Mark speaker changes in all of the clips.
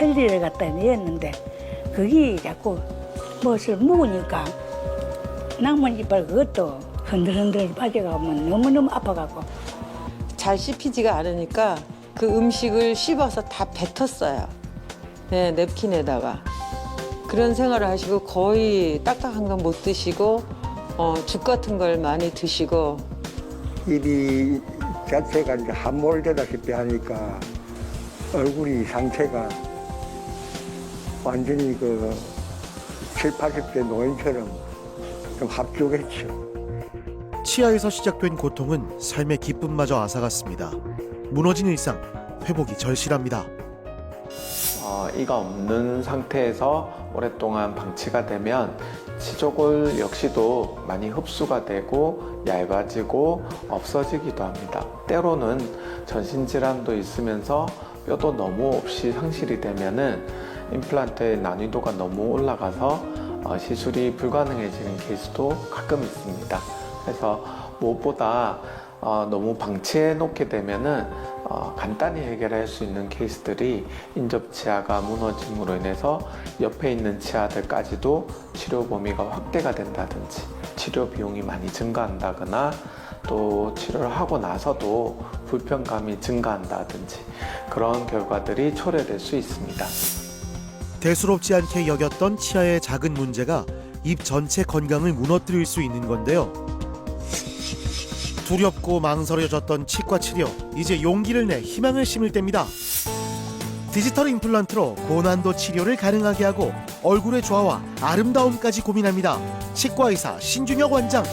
Speaker 1: 텔리를 갖다 냈는데 그게 자꾸 무엇을 묵으니까 남은 이빨 그것도 흔들흔들 빠져가면 너무너무 아파갖고
Speaker 2: 잘 씹히지가 않으니까 그 음식을 씹어서 다 뱉었어요. 네, 냅킨에다가. 그런 생활을 하시고 거의 딱딱한 건 못 드시고 죽 같은 걸 많이 드시고
Speaker 3: 입이 자체가 이제 함몰되다시피 하니까 얼굴이 상태가 완전히 그 7, 80대 노인처럼 좀 합죽했죠.
Speaker 4: 치아에서 시작된 고통은 삶의 기쁨마저 앗아갔습니다. 무너진 일상, 회복이 절실합니다.
Speaker 5: 이가 없는 상태에서 오랫동안 방치가 되면 치조골 역시도 많이 흡수가 되고 얇아지고 없어지기도 합니다. 때로는 전신질환도 있으면서 뼈도 너무 없이 상실이 되면은 임플란트의 난이도가 너무 올라가서 시술이 불가능해지는 케이스도 가끔 있습니다. 그래서 무엇보다 너무 방치해 놓게 되면은 간단히 해결할 수 있는 케이스들이 인접치아가 무너짐으로 인해서 옆에 있는 치아들까지도 치료 범위가 확대가 된다든지 치료 비용이 많이 증가한다거나 또 치료를 하고 나서도 불편감이 증가한다든지 그런 결과들이 초래될 수 있습니다.
Speaker 4: 대수롭지 않게 여겼던 치아의 작은 문제가 입 전체 건강을 무너뜨릴 수 있는 건데요. 두렵고 망설여졌던 치과 치료, 이제 용기를 내 희망을 심을 때입니다. 디지털 임플란트로 고난도 치료를 가능하게 하고 얼굴의 조화와 아름다움까지 고민합니다. 치과의사 신준혁 원장.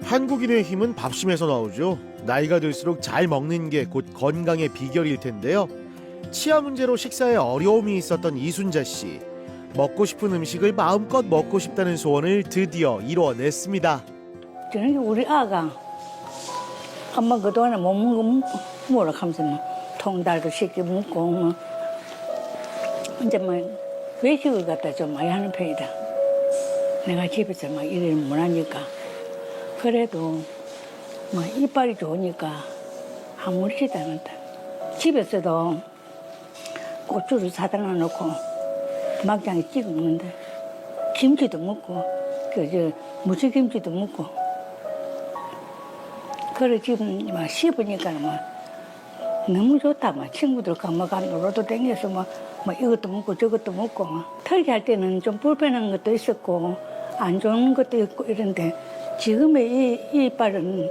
Speaker 4: 한국인의 힘은 밥심에서 나오죠. 나이가 들수록 잘 먹는 게 곧 건강의 비결일 텐데요. 치아 문제로 식사에 어려움이 있었던 이순자 씨. 먹고 싶은 음식을 마음껏 먹고 싶다는 소원을 드디어 이루어냈습니다.
Speaker 1: 저는 우리 아가 엄마 그동안에 못 먹은 거 뭐라 하면서 뭐 통달도 쉽게 먹고 뭐 이제 뭐 외식을 갖다 좀 많이 하는 편이다. 내가 집에서 막 일을 못 하니까 그래도 뭐 이빨이 좋으니까 아무렇지도 않았다. 집에서도 고추를 사다 놔놓고 막장에 찍어 먹는데 김치도 먹고 무침김치도 먹고 그래 지금 막 씹으니까 막 너무 좋다. 막 친구들 가면 놀러도 다녀서 막 이것도 먹고 저것도 먹고 막 털기 할 때는 좀 불편한 것도 있었고 안 좋은 것도 있고 이런데 지금의 이 이빨은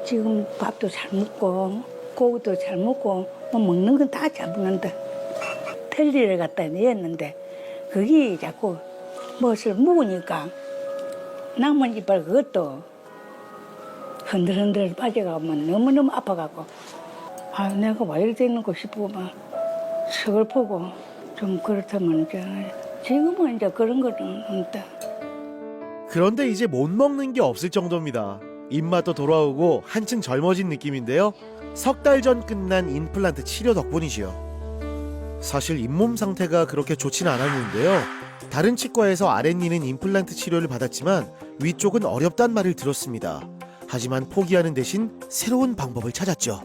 Speaker 1: 지금 밥도 잘 먹고 고기도 잘 먹고 뭐 먹는 건 다 잘 먹는다. 텔리를 갖다 냈는데 그게 자꾸 무엇을 묵으니까 남은 이빨 그것도 흔들흔들 빠져가면 너무너무 아파갖고 아 내가 왜 이렇게 되는 거 싶고 막 서글프고 좀 그렇다면 이제 지금은 이제 그런 거는 없다.
Speaker 4: 그런데 이제 못 먹는 게 없을 정도입니다. 입맛도 돌아오고 한층 젊어진 느낌인데요. 석 달 전 끝난 임플란트 치료 덕분이지요. 사실 잇몸 상태가 그렇게 좋진 않았는데요. 다른 치과에서 아랫니는 임플란트 치료를 받았지만 위쪽은 어렵단 말을 들었습니다. 하지만 포기하는 대신 새로운 방법을 찾았죠.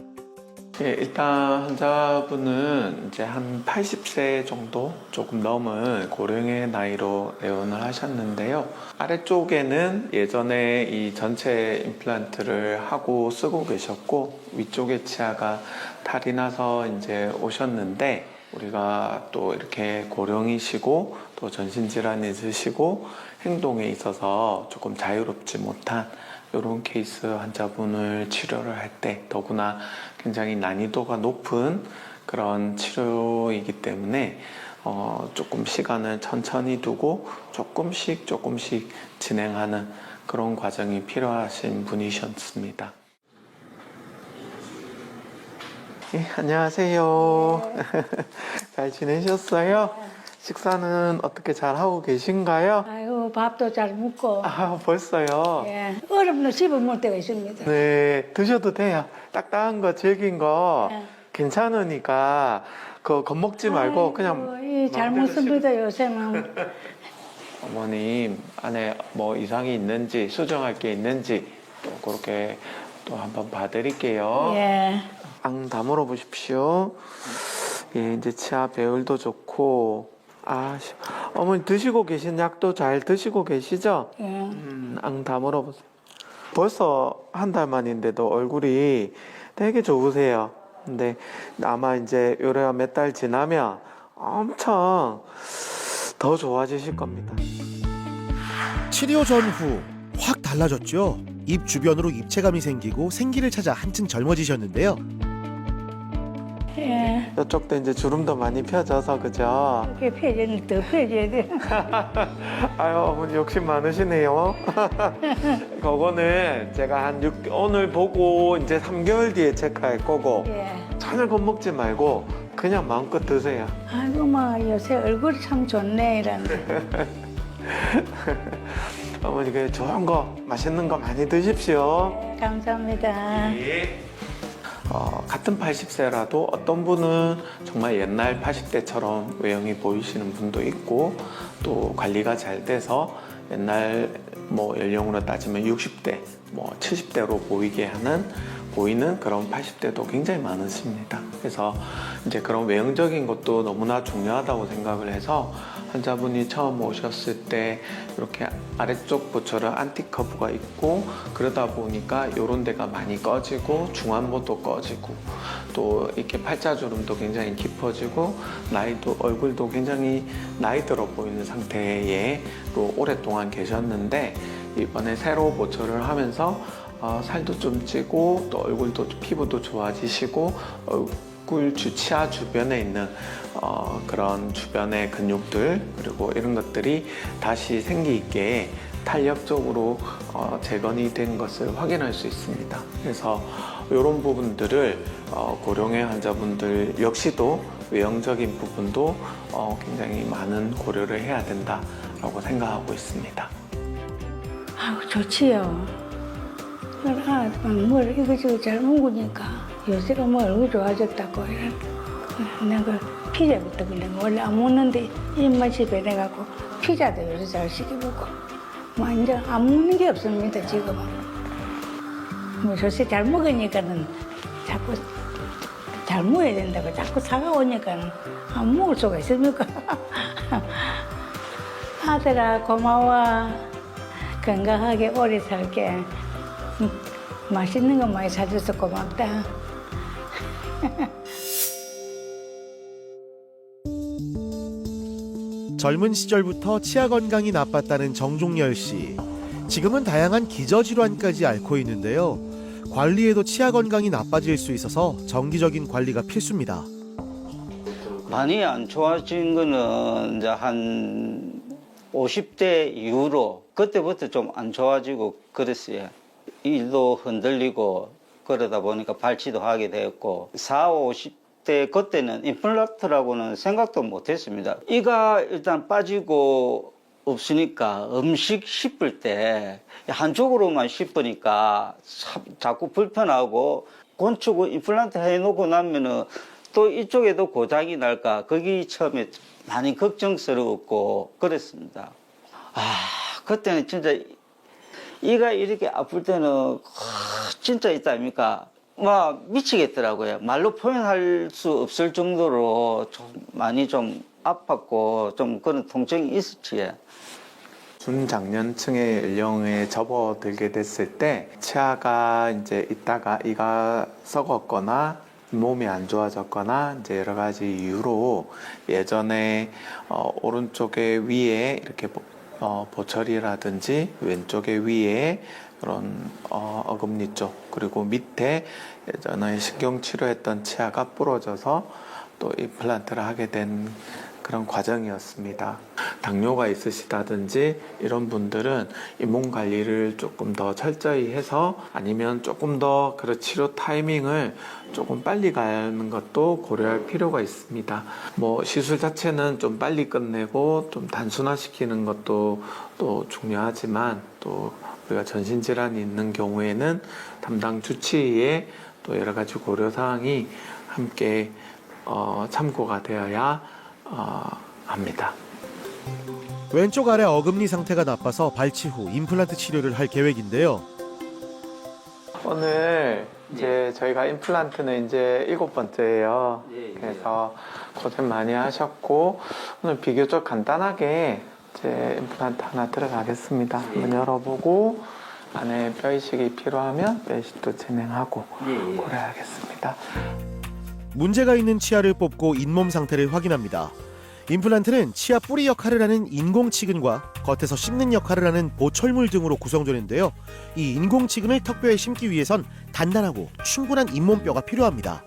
Speaker 5: 예, 일단 환자분은 이제 한 80세 정도 조금 넘은 고령의 나이로 내원을 하셨는데요. 아래쪽에는 예전에 이 전체 임플란트를 하고 쓰고 계셨고 위쪽의 치아가 탈이 나서 이제 오셨는데 우리가 또 이렇게 고령이시고 또 전신질환이 있으시고 행동에 있어서 조금 자유롭지 못한 이런 케이스 환자분을 치료를 할 때 더구나 굉장히 난이도가 높은 그런 치료이기 때문에 조금 시간을 천천히 두고 조금씩 진행하는 그런 과정이 필요하신 분이셨습니다. 예, 안녕하세요. 잘 지내셨어요? 식사는 어떻게 잘 하고 계신가요?
Speaker 1: 아유 밥도 잘 먹고
Speaker 5: 아, 벌써요?
Speaker 1: 예, 얼음도 씹어 먹을 때가 있습니다.
Speaker 5: 네, 드셔도 돼요. 딱딱한 거, 질긴 거
Speaker 1: 네.
Speaker 5: 괜찮으니까 그거 겁먹지 말고 그냥
Speaker 1: 잘
Speaker 5: 마음대로
Speaker 1: 먹습니다 요새는.
Speaker 5: 어머님 안에 뭐 이상이 있는지 수정할 게 있는지 또 그렇게 또 한번 봐드릴게요.
Speaker 1: 예.
Speaker 5: 앙 다물어 보십시오. 예, 이제 치아 배율도 좋고. 어머니 드시고 계신 약도 잘 드시고 계시죠?
Speaker 1: 예.
Speaker 5: 앙 다물어 보세요. 벌써 한 달 만인데도 얼굴이 되게 좋으세요. 근데 아마 이제 요래 몇 달 지나면 엄청 더 좋아지실 겁니다.
Speaker 4: 치료 전후 확 달라졌죠. 입 주변으로 입체감이 생기고 생기를 찾아 한층 젊어지셨는데요.
Speaker 1: 예.
Speaker 5: 이쪽도 이제 주름도 많이 펴져서 그죠?
Speaker 1: 이렇게 펴지는 더 펴져야 돼.
Speaker 5: 아유 어머니 욕심 많으시네요. 그거는 제가 오늘 보고 이제 3개월 뒤에 체크할 거고
Speaker 1: 예.
Speaker 5: 전혀 겁먹지 말고 그냥 마음껏 드세요.
Speaker 1: 아이고 막 요새 얼굴이 참 좋네 이러는데.
Speaker 5: 어머니 그 좋은 거 맛있는 거 많이 드십시오.
Speaker 1: 네, 감사합니다.
Speaker 5: 같은 80세라도 어떤 분은 정말 옛날 80대처럼 외형이 보이시는 분도 있고 또 관리가 잘 돼서 옛날 뭐 연령으로 따지면 60대, 뭐 70대로 보이는 그런 80대도 굉장히 많으십니다. 그래서 이제 그런 외형적인 것도 너무나 중요하다고 생각을 해서 환자분이 처음 오셨을 때 이렇게 아래쪽 보철은 안티커브가 있고 그러다 보니까 이런 데가 많이 꺼지고 중안모도 꺼지고 또 이렇게 팔자주름도 굉장히 깊어지고 얼굴도 굉장히 나이 들어 보이는 상태로 오랫동안 계셨는데 이번에 새로 보철을 하면서 살도 좀 찌고 또 얼굴도 피부도 좋아지시고 얼굴 치아 주변에 있는 그런 주변의 근육들 그리고 이런 것들이 다시 생기 있게 탄력적으로 재건이 된 것을 확인할 수 있습니다. 그래서 이런 부분들을 고령의 환자분들 역시도 외형적인 부분도 굉장히 많은 고려를 해야 된다라고 생각하고 있습니다.
Speaker 1: 아우 좋지요. 뭐 이거저거 잘 먹으니까 요새가 뭐 얼굴 좋아졌다고 내가 피자부터 그래 원래 안 먹는데 입맛이 변해갖고 피자도 요새 잘 시켜먹고 뭐 이제 안 먹는 게 없습니다 지금은. 뭐 요새 잘 먹으니까는 자꾸 잘 먹어야 된다고 자꾸 사가오니까는 안 먹을 수가 있습니까? 아들아 고마워. 건강하게 오래 살게. 맛있는 거 많이 사줘서 고맙다.
Speaker 4: 젊은 시절부터 치아 건강이 나빴다는 정종열 씨. 지금은 다양한 기저질환까지 앓고 있는데요. 관리에도 치아 건강이 나빠질 수 있어서 정기적인 관리가 필수입니다.
Speaker 6: 많이 안 좋아진 거는 이제 한 50대 이후로 그때부터 좀 안 좋아지고 그랬어요. 일도 흔들리고 그러다 보니까 발치도 하게 되었고 40, 50대 그때는 임플란트라고는 생각도 못했습니다. 이가 일단 빠지고 없으니까 음식 씹을 때 한쪽으로만 씹으니까 자꾸 불편하고 건축을 임플란트 해놓고 나면은 또 이쪽에도 고장이 날까 거기 처음에 많이 걱정스러웠고 그랬습니다. 그때는 진짜 이가 이렇게 아플 때는 진짜 있다 아닙니까? 막 미치겠더라고요. 말로 표현할 수 없을 정도로 좀 많이 좀 아팠고 좀 그런 통증이 있었지.
Speaker 5: 중장년층의 연령에 접어들게 됐을 때 치아가 이제 있다가 이가 썩었거나 몸이 안 좋아졌거나 이제 여러 가지 이유로 예전에 오른쪽에 위에 이렇게 보철이라든지 왼쪽에 위에 그런 어금니 쪽 그리고 밑에 예전에 신경 치료했던 치아가 부러져서 또 임플란트를 하게 된 그런 과정이었습니다. 당뇨가 있으시다든지 이런 분들은 잇몸 관리를 조금 더 철저히 해서 아니면 조금 더 그 치료 타이밍을 조금 빨리 가는 것도 고려할 필요가 있습니다. 뭐 시술 자체는 좀 빨리 끝내고 좀 단순화시키는 것도 또 중요하지만 또 우리가 전신질환이 있는 경우에는 담당 주치의의 또 여러 가지 고려 사항이 함께 참고가 되어야 합니다.
Speaker 4: 왼쪽 아래 어금니 상태가 나빠서 발치 후 임플란트 치료를 할 계획인데요.
Speaker 5: 오늘 이제 저희가 임플란트는 이제 7번째예요.
Speaker 6: 예.
Speaker 5: 그래서 고생 많이 하셨고 오늘 비교적 간단하게 이제 임플란트 하나 들어가겠습니다. 한번 열어보고 안에 뼈 이식이 필요하면 뼈 이식도 진행하고 그래야겠습니다.
Speaker 4: 문제가 있는 치아를 뽑고 잇몸 상태를 확인합니다. 임플란트는 치아 뿌리 역할을 하는 인공치근과 겉에서 씹는 역할을 하는 보철물 등으로 구성되는데요. 이 인공치근을 턱뼈에 심기 위해선 단단하고 충분한 잇몸뼈가 필요합니다.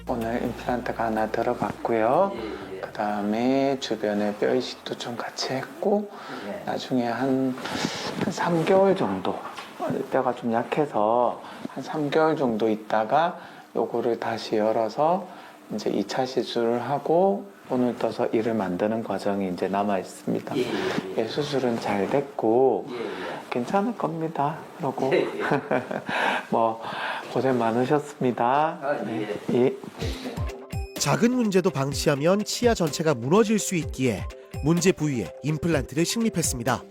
Speaker 5: 오늘 임플란트가 하나 들어갔고요. 그 다음에 주변에 뼈 이식도 좀 같이 했고 나중에 한 3개월 정도 뼈가 좀 약해서 한 3개월 정도 있다가 요거를 다시 열어서 이제 2차 시술을 하고 오늘 떠서 이를 만드는 과정이 이제 남아 있습니다. 예, 수술은 잘 됐고 괜찮을 겁니다. 그러고 뭐 고생 많으셨습니다. 예.
Speaker 4: 작은 문제도 방치하면 치아 전체가 무너질 수 있기에 문제 부위에 임플란트를 식립했습니다.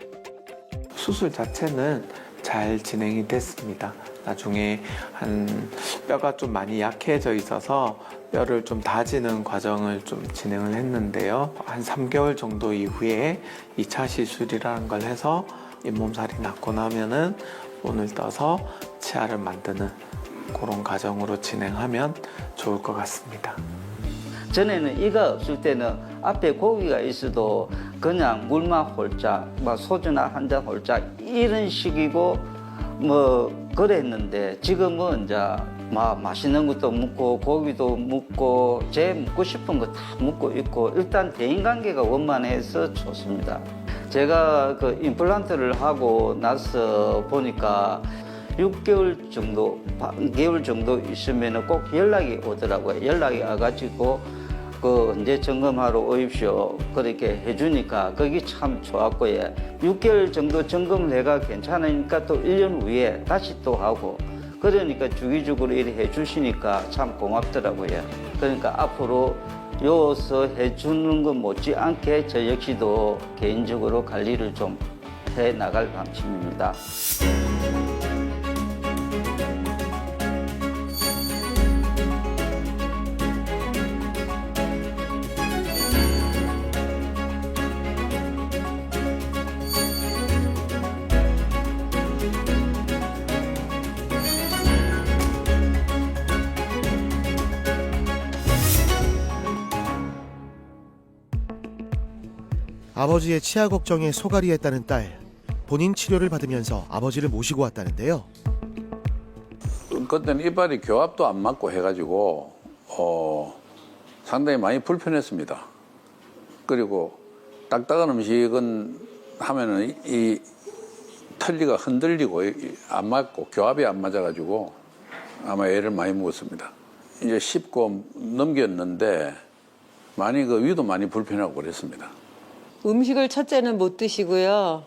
Speaker 5: 수술 자체는 잘 진행이 됐습니다. 나중에 한 뼈가 좀 많이 약해져 있어서 뼈를 좀 다지는 과정을 좀 진행을 했는데요. 한 3개월 정도 이후에 2차 시술이라는 걸 해서 잇몸살이 났고 나면은 오늘 떠서 치아를 만드는 그런 과정으로 진행하면 좋을 것 같습니다.
Speaker 6: 전에는 이가 없을 때는 앞에 고기가 있어도 그냥 물만 홀짝, 막 소주나 한 잔 홀짝 이런 식이고 뭐 그랬는데 지금은 이제 막 맛있는 것도 먹고 고기도 먹고 제 먹고 싶은 거 다 먹고 있고 일단 대인관계가 원만해서 좋습니다. 제가 그 임플란트를 하고 나서 보니까 6개월 정도, 반개월 정도 있으면 꼭 연락이 오더라고요. 연락이 와가지고 그 언제 점검하러 오십시오. 그렇게 해주니까 그게 참 좋았고요. 6개월 정도 점검을 해가 괜찮으니까 또 1년 후에 다시 또 하고 그러니까 주기적으로 이렇게 해주시니까 참 고맙더라고요. 그러니까 앞으로 여기서 해주는 것 못지않게 저 역시도 개인적으로 관리를 좀 해 나갈 방침입니다.
Speaker 4: 아버지의 치아 걱정에 소갈이했다는 딸. 본인 치료를 받으면서 아버지를 모시고 왔다는데요.
Speaker 7: 그때는 이빨이 교합도 안 맞고 해가지고 상당히 많이 불편했습니다. 그리고 딱딱한 음식은 하면은 이 털리가 흔들리고 안 맞고 교합이 안 맞아가지고 아마 애를 많이 먹었습니다. 이제 씹고 넘겼는데 많이 그 위도 많이 불편하고 그랬습니다.
Speaker 2: 음식을 첫째는 못 드시고요.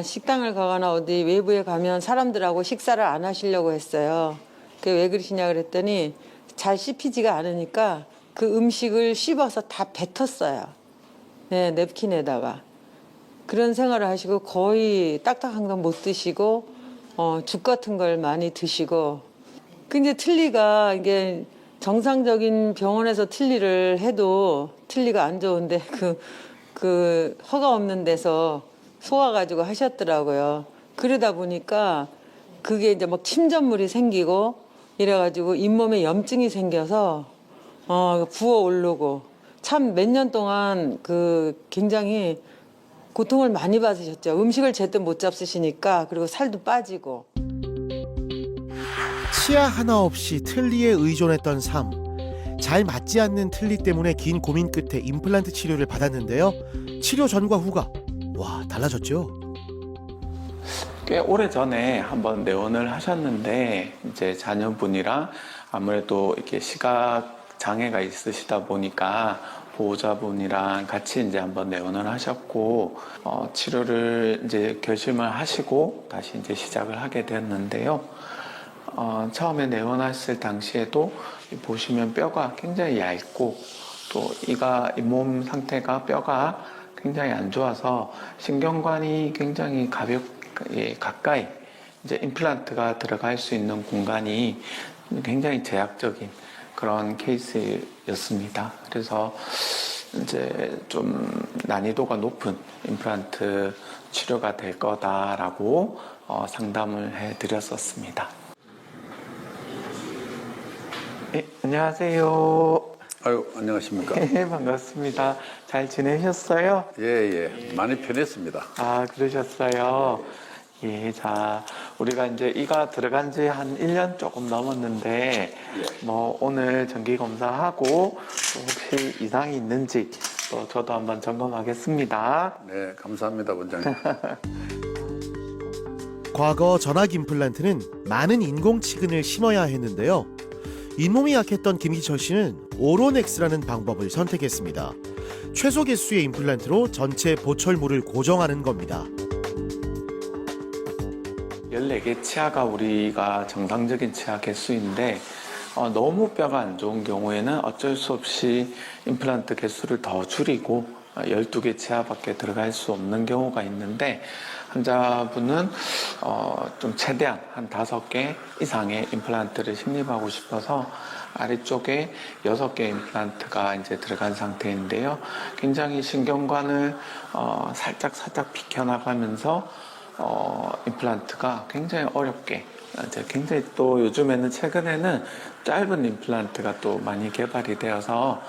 Speaker 2: 식당을 가거나 어디 외부에 가면 사람들하고 식사를 안 하시려고 했어요. 그게 왜 그러시냐 그랬더니 잘 씹히지가 않으니까 그 음식을 씹어서 다 뱉었어요. 네, 냅킨에다가. 그런 생활을 하시고 거의 딱딱한 건 못 드시고 죽 같은 걸 많이 드시고. 근데 틀니가 이게 정상적인 병원에서 틀니를 해도 틀니가 안 좋은데 그 허가 없는 데서 속아가지고 하셨더라고요. 그러다 보니까 그게 이제 막 침전물이 생기고 이래가지고 잇몸에 염증이 생겨서 부어 오르고 참 몇 년 동안 그 굉장히 고통을 많이 받으셨죠. 음식을 제대로 못 잡수시니까 그리고 살도 빠지고.
Speaker 4: 치아 하나 없이 틀니에 의존했던 삶. 잘 맞지 않는 틀니 때문에 긴 고민 끝에 임플란트 치료를 받았는데요. 치료 전과 후가 달라졌죠.
Speaker 5: 꽤 오래전에 한번 내원을 하셨는데 이제 자녀분이랑 아무래도 이렇게 시각 장애가 있으시다 보니까 보호자분이랑 같이 이제 한번 내원을 하셨고 치료를 이제 결심을 하시고 다시 이제 시작을 하게 됐는데요. 처음에 내원하실 당시에도 보시면 뼈가 굉장히 얇고 또 이가 잇몸 상태가 뼈가 굉장히 안 좋아서 신경관이 굉장히 가까이 이제 임플란트가 들어갈 수 있는 공간이 굉장히 제약적인 그런 케이스였습니다. 그래서 이제 좀 난이도가 높은 임플란트 치료가 될 거다라고 상담을 해드렸었습니다. 네, 안녕하세요.
Speaker 7: 아유, 안녕하십니까?
Speaker 5: 네, 반갑습니다. 잘 지내셨어요?
Speaker 7: 예. 많이 편했습니다.
Speaker 5: 아, 그러셨어요. 예, 자, 우리가 이제 이가 들어간 지 한 1년 조금 넘었는데, 뭐, 오늘 정기검사하고, 또 혹시 이상이 있는지, 또 저도 한번 점검하겠습니다.
Speaker 7: 네, 감사합니다, 원장님.
Speaker 4: 과거 전학 임플란트는 많은 인공치근을 심어야 했는데요. 잇몸이 약했던 김기철 씨는 오로넥스라는 방법을 선택했습니다. 최소 개수의 임플란트로 전체 보철물을 고정하는 겁니다.
Speaker 5: 14개 치아가 우리가 정상적인 치아 개수인데 너무 뼈가 안 좋은 경우에는 어쩔 수 없이 임플란트 개수를 더 줄이고 12개 치아밖에 들어갈 수 없는 경우가 있는데 환자분은 좀 최대한 한 5개 이상의 임플란트를 식립하고 싶어서 아래쪽에 6개 임플란트가 이제 들어간 상태인데요. 굉장히 신경관을 살짝 비켜나가면서 임플란트가 굉장히 어렵게 이제 굉장히 또 요즘에는 최근에는 짧은 임플란트가 또 많이 개발이 되어서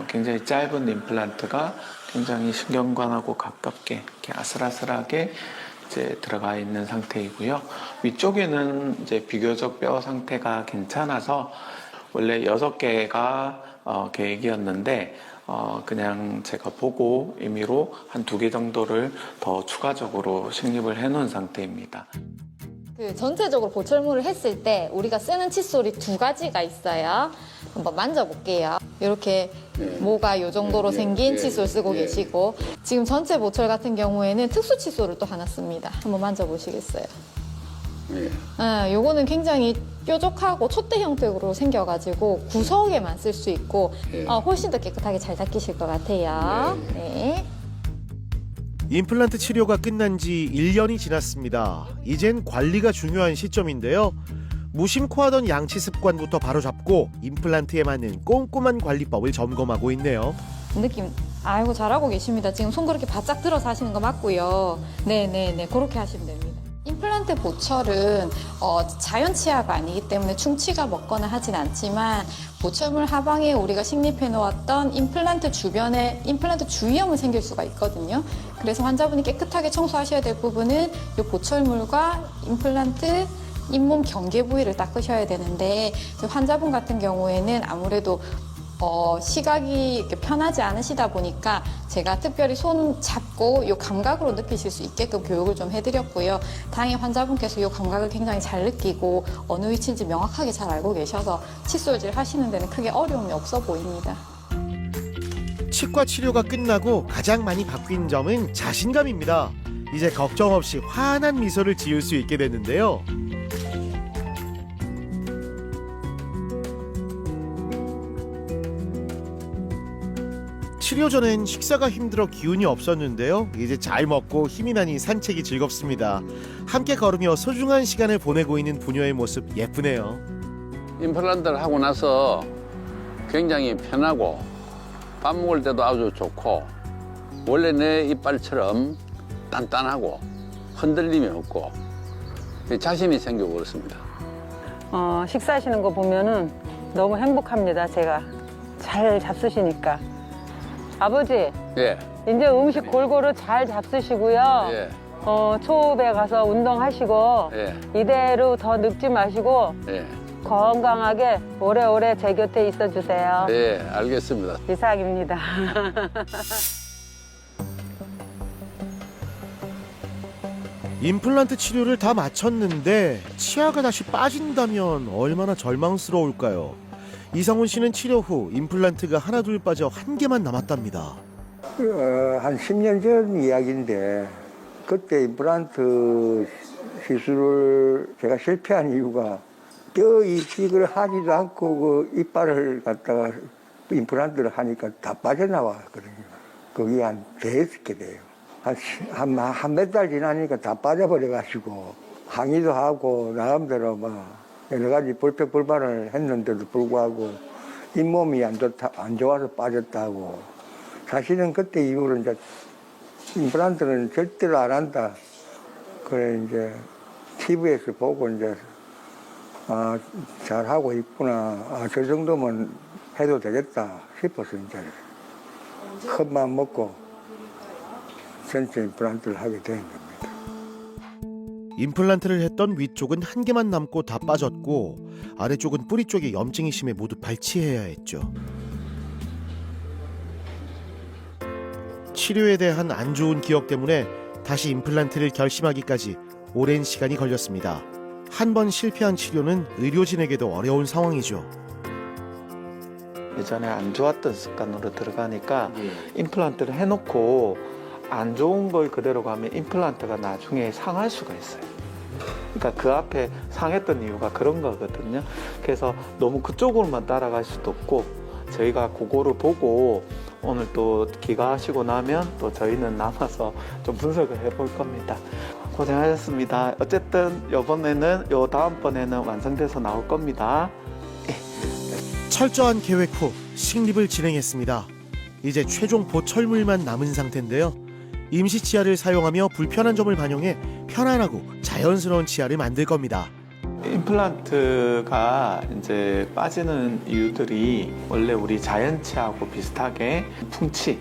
Speaker 5: 굉장히 짧은 임플란트가 굉장히 신경관하고 가깝게 이렇게 아슬아슬하게 이제 들어가 있는 상태이고요. 위쪽에는 이제 비교적 뼈 상태가 괜찮아서 원래 6개가 계획이었는데 그냥 제가 보고 임의로 한 2개 정도를 더 추가적으로 식립을 해 놓은 상태입니다.
Speaker 8: 그 전체적으로 보철물을 했을 때 우리가 쓰는 칫솔이 2가지가 있어요. 한번 만져볼게요. 이렇게 모가 이 정도로 생긴 칫솔 쓰고 계시고 지금 전체 보철 같은 경우에는 특수 칫솔을 또 하나 씁니다. 한번 만져보시겠어요? 요거는 굉장히 뾰족하고 촛대 형태로 생겨가지고 구석에만 쓸 수 있고 훨씬 더 깨끗하게 잘 닦이실 것 같아요. 네.
Speaker 4: 임플란트 치료가 끝난 지 1년이 지났습니다. 이젠 관리가 중요한 시점인데요. 무심코 하던 양치 습관부터 바로잡고 임플란트에 맞는 꼼꼼한 관리법을 점검하고 있네요.
Speaker 8: 느낌 아이고 잘하고 계십니다. 지금 손 그렇게 바짝 들어서 하시는 거 맞고요. 네네네 그렇게 하시면 됩니다. 임플란트 보철은 자연 치아가 아니기 때문에 충치가 먹거나 하진 않지만 보철물 하방에 우리가 식립해 놓았던 임플란트 주변에 임플란트 주위염은 생길 수가 있거든요. 그래서 환자분이 깨끗하게 청소하셔야 될 부분은 이 보철물과 임플란트 잇몸 경계 부위를 닦으셔야 되는데 환자분 같은 경우에는 아무래도 시각이 이렇게 편하지 않으시다 보니까 제가 특별히 손 잡고 이 감각으로 느끼실 수 있게끔 교육을 좀 해드렸고요. 다행히 환자분께서 이 감각을 굉장히 잘 느끼고 어느 위치인지 명확하게 잘 알고 계셔서 칫솔질 하시는 데는 크게 어려움이 없어 보입니다.
Speaker 4: 치과 치료가 끝나고 가장 많이 바뀐 점은 자신감입니다. 이제 걱정 없이 환한 미소를 지을 수 있게 됐는데요. 치료 전엔 식사가 힘들어 기운이 없었는데요. 이제 잘 먹고 힘이 나니 산책이 즐겁습니다. 함께 걸으며 소중한 시간을 보내고 있는 부녀의 모습 예쁘네요.
Speaker 7: 임플란트를 하고 나서 굉장히 편하고 밥 먹을 때도 아주 좋고 원래 내 이빨처럼 단단하고 흔들림이 없고 자신이 생기고 그렇습니다.
Speaker 2: 식사하시는 거 보면은 너무 행복합니다. 제가 잘 잡수시니까. 아버지,
Speaker 7: 예,
Speaker 2: 이제 음식 골고루 잘 잡수시고요.
Speaker 7: 예,
Speaker 2: 초읍에 가서 운동하시고
Speaker 7: 예,
Speaker 2: 이대로 더 늙지 마시고
Speaker 7: 예,
Speaker 2: 건강하게 오래오래 제 곁에 있어주세요.
Speaker 7: 예, 알겠습니다.
Speaker 2: 이상입니다.
Speaker 4: 임플란트 치료를 다 마쳤는데 치아가 다시 빠진다면 얼마나 절망스러울까요? 이성훈 씨는 치료 후 임플란트가 하나둘 빠져 1개만 남았답니다.
Speaker 3: 한 10년 전 이야기인데 그때 임플란트 시술을 제가 실패한 이유가 뼈 이식을 하지도 않고 그 이빨을 갖다가 임플란트를 하니까 다 빠져나왔거든요. 그게 한 5개 돼요. 한 몇 달 지나니까 다 빠져버려가지고 항의도 하고 나름대로 막 여러 가지 불평불만을 했는데도 불구하고 잇몸이 안 좋아서 빠졌다고. 사실은 그때 이후로 이제 임플란트는 절대로 안 한다. 그래 이제 TV에서 보고 이제 잘 하고 있구나. 저 정도면 해도 되겠다 싶어서 이제 큰 마음 먹고 전체 임플란트를 하게 된 겁니다.
Speaker 4: 임플란트를 했던 위쪽은 한 개만 남고 다 빠졌고 아래쪽은 뿌리 쪽에 염증이 심해 모두 발치해야 했죠. 치료에 대한 안 좋은 기억 때문에 다시 임플란트를 결심하기까지 오랜 시간이 걸렸습니다. 한 번 실패한 치료는 의료진에게도 어려운 상황이죠.
Speaker 5: 예전에 안 좋았던 습관으로 들어가니까 임플란트를 해놓고 안 좋은 걸 그대로 가면 임플란트가 나중에 상할 수가 있어요. 그러니까 그 앞에 상했던 이유가 그런 거거든요. 그래서 너무 그쪽으로만 따라갈 수도 없고 저희가 그거를 보고 오늘 또 귀가하시고 나면 또 저희는 남아서 좀 분석을 해볼 겁니다. 고생하셨습니다. 어쨌든 이번에는 다음번에는 완성돼서 나올 겁니다.
Speaker 4: 철저한 계획 후 식립을 진행했습니다. 이제 최종 보철물만 남은 상태인데요. 임시 치아를 사용하며 불편한 점을 반영해 편안하고 자연스러운 치아를 만들 겁니다.
Speaker 5: 임플란트가 이제 빠지는 이유들이 원래 우리 자연 치아하고 비슷하게 풍치,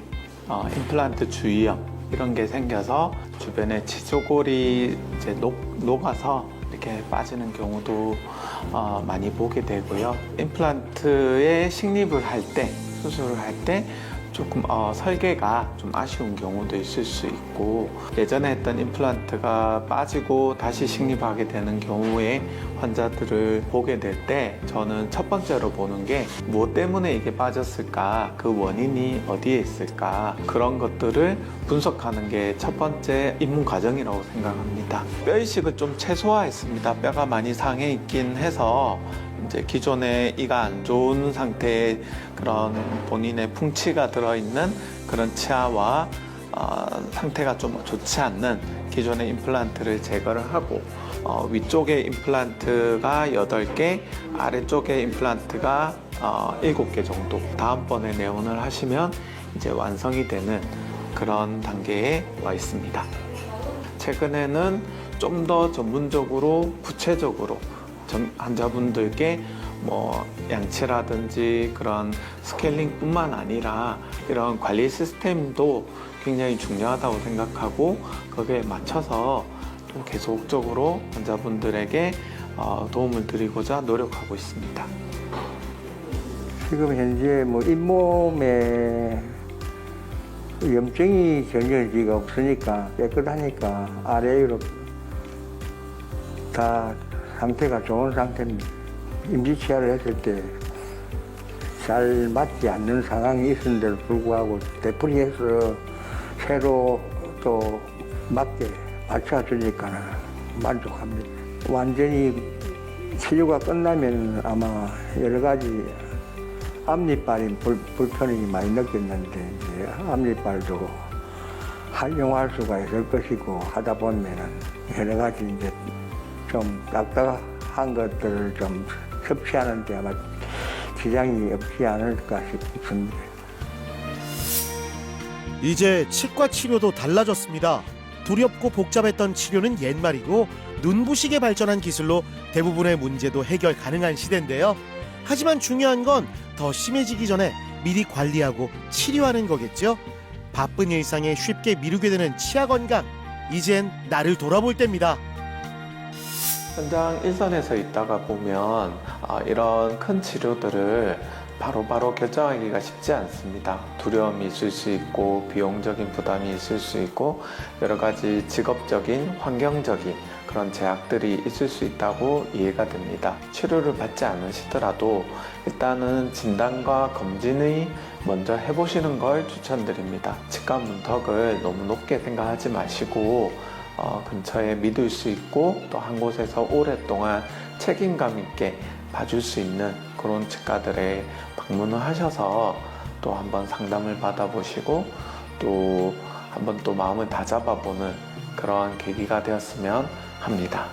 Speaker 5: 임플란트 주위염 이런 게 생겨서 주변에 치조골이 이제 녹아서 이렇게 빠지는 경우도 많이 보게 되고요. 임플란트에 식립을 할 때, 수술을 할 때 조금 설계가 좀 아쉬운 경우도 있을 수 있고 예전에 했던 임플란트가 빠지고 다시 식립하게 되는 경우에 환자들을 보게 될 때 저는 첫 번째로 보는 게 무엇 때문에 이게 빠졌을까, 그 원인이 어디에 있을까, 그런 것들을 분석하는 게 첫 번째 입문 과정이라고 생각합니다. 뼈 이식을 좀 최소화했습니다. 뼈가 많이 상해 있긴 해서 이제 기존에 이가 안 좋은 상태의 그런 본인의 풍치가 들어있는 그런 치아와 상태가 좀 좋지 않는 기존의 임플란트를 제거를 하고 위쪽에 임플란트가 8개, 아래쪽에 임플란트가 7개 정도 다음번에 내원을 하시면 이제 완성이 되는 그런 단계에 와 있습니다. 최근에는 좀 더 전문적으로 구체적으로 환자분들께 뭐 양치라든지 그런 스케일링뿐만 아니라 이런 관리 시스템도 굉장히 중요하다고 생각하고 거기에 맞춰서 좀 계속적으로 환자분들에게 도움을 드리고자 노력하고 있습니다.
Speaker 3: 지금 현재 뭐 잇몸에 염증이 전혀 없으니까 깨끗하니까 아래로 다 상태가 좋은 상태입니다. 임시치아를 했을 때 잘 맞지 않는 상황이 있었는데도 불구하고 되풀이해서 새로 또 맞게 맞춰주니까 만족합니다. 완전히 치료가 끝나면 아마 여러 가지 앞니빨이 불편이 많이 느꼈는데 이제 앞니빨도 활용할 수가 있을 것이고 하다 보면은 여러 가지 이제 좀 딱딱한 것들을 좀 섭취하는데 아마 지장이 없지 않을까 싶습니다.
Speaker 4: 이제 치과 치료도 달라졌습니다. 두렵고 복잡했던 치료는 옛말이고 눈부시게 발전한 기술로 대부분의 문제도 해결 가능한 시대인데요. 하지만 중요한 건 더 심해지기 전에 미리 관리하고 치료하는 거겠죠. 바쁜 일상에 쉽게 미루게 되는 치아 건강, 이젠 나를 돌아볼 때입니다.
Speaker 5: 현장 일선에서 있다가 보면 이런 큰 치료들을 바로바로 결정하기가 쉽지 않습니다. 두려움이 있을 수 있고 비용적인 부담이 있을 수 있고 여러 가지 직업적인, 환경적인 그런 제약들이 있을 수 있다고 이해가 됩니다. 치료를 받지 않으시더라도 일단은 진단과 검진을 먼저 해보시는 걸 추천드립니다. 치과 문턱을 너무 높게 생각하지 마시고 근처에 믿을 수 있고 또 한 곳에서 오랫동안 책임감 있게 봐줄 수 있는 그런 치과들에 방문을 하셔서 또 한번 상담을 받아보시고 또 한번 또 마음을 다잡아보는 그런 계기가 되었으면 합니다.